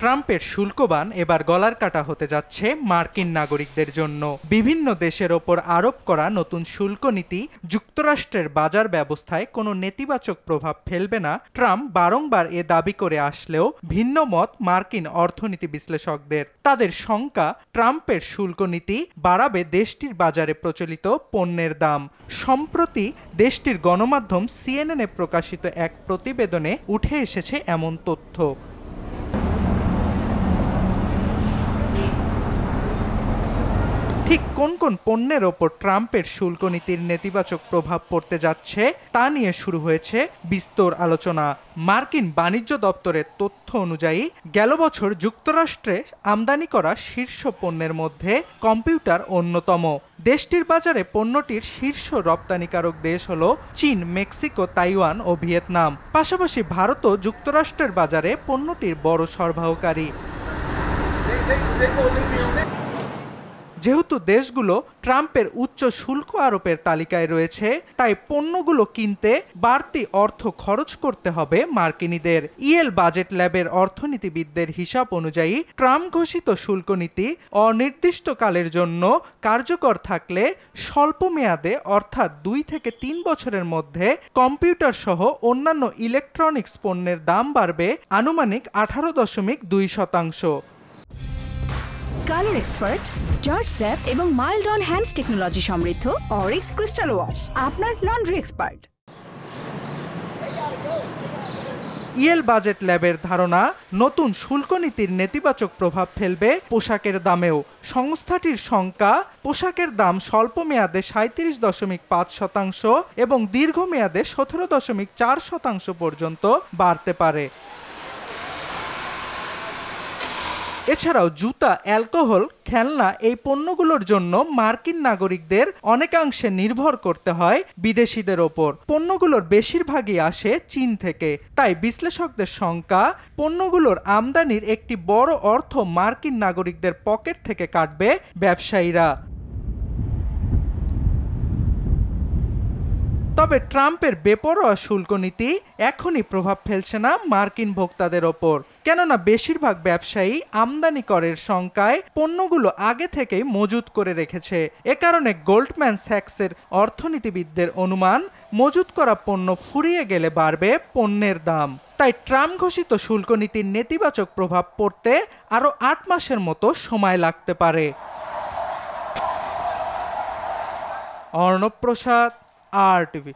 ট্রাম্পের শুল্কবান এবার গলার কাটা হতে যাচ্ছে মার্কিন নাগরিকদের জন্য। বিভিন্ন দেশের ওপর আরোপ করা নতুন শুল্ক নীতি যুক্তরাষ্ট্রের বাজার ব্যবস্থায় কোনো নেতিবাচক প্রভাব ফেলবে না ট্রাম্প বারংবার এ দাবি করে আসলেও ভিন্ন মত মার্কিন অর্থনীতি বিশ্লেষকদের। তাদের শঙ্কা, ট্রাম্পের শুল্ক নীতি বাড়াবে দেশটির বাজারে প্রচলিত পণ্যের দাম। সম্প্রতি দেশটির গণমাধ্যম সিএনএনে প্রকাশিত এক প্রতিবেদনে উঠে এসেছে এমন তথ্য। ঠিক কোন কোন পণ্যের ওপর ট্রাম্পের শুল্ক নীতির নেতিবাচক প্রভাব পড়তে যাচ্ছে তা নিয়ে শুরু হয়েছে বিস্তর আলোচনা। মার্কিন বাণিজ্য দপ্তরের তথ্য অনুযায়ী গেল বছর যুক্তরাষ্ট্রে আমদানি করা শীর্ষ পণ্যের মধ্যে কম্পিউটার অন্যতম। দেশটির বাজারে পণ্যটির শীর্ষ রপ্তানিকারক দেশ হল চীন, মেক্সিকো, তাইওয়ান ও ভিয়েতনাম। পাশাপাশি ভারতও যুক্তরাষ্ট্রের বাজারে পণ্যটির বড় সরবরাহকারী। যেহেতু দেশগুলো ট্রাম্পের উচ্চ শুল্ক আরোপের তালিকায় রয়েছে, তাই পণ্যগুলো কিনতে বাড়তি অর্থ খরচ করতে হবে মার্কিনীদের। ইয়েল বাজেট ল্যাবের অর্থনীতিবিদদের হিসাব অনুযায়ী ট্রাম্প ঘোষিত শুল্ক নীতি অনির্দিষ্টকালের জন্য কার্যকর থাকলে স্বল্প মেয়াদে অর্থাৎ 2 থেকে 3 বছরের মধ্যে কম্পিউটার সহ অন্যান্য ইলেকট্রনিক্স পণ্যের দাম বাড়বে আনুমানিক 18.2%। কালার এক্সপার্ট, জর্জ স্যাপ এবং মাইল্ড অন হ্যান্ডস টেকনোলজি সমৃদ্ধ অরিক্স ক্রিস্টাল ওয়াশ আপনার লন্ড্রি এক্সপার্ট। ইয়েল বাজেট ল্যাবের ধারণা, নতুন শুল্ক নীতির নেতিবাচক প্রভাব ফেলবে পোশাকের দামেও। সংস্থাটির শঙ্কা, পোশাকের দাম স্বল্প মেয়াদে 37.5% এবং দীর্ঘমেয়াদে 17.4% পর্যন্ত বাড়তে পারে। এছাড়াও জুতা, অ্যালকোহল, খেলনা এই পণ্যগুলোর জন্য মার্কিন নাগরিকদের অনেকাংশে নির্ভর করতে হয় বিদেশিদের ওপর। পণ্যগুলোর বেশিরভাগই আসে চীন থেকে। তাই বিশ্লেষকদের শঙ্কা, পণ্যগুলোর আমদানির একটি বড় অর্থ মার্কিন নাগরিকদের পকেট থেকে কাটবে ব্যবসায়ীরা। তবে ট্রাম্পের বেপরোয়া শুল্ক নীতি এখনই প্রভাব ফেলছে না মার্কিন ভোক্তাদের ওপর, কেননা বেশিরভাগ ব্যবসায়ী আমদানি করের শঙ্কায় পণ্যগুলো আগে থেকেই মজুত করে রেখেছে। এ কারণে গোল্ডম্যান স্যাক্সের অর্থনীতিবিদদের অনুমান, মজুত করা পণ্য ফুরিয়ে গেলে বাড়বে পণ্যের দাম। তাই ট্রাম্প ঘোষিত শুল্ক নীতির নেতিবাচক প্রভাব পড়তে আরও 8 মাসের মতো সময় লাগতে পারে। অর্ণব প্রসাদ, RTV।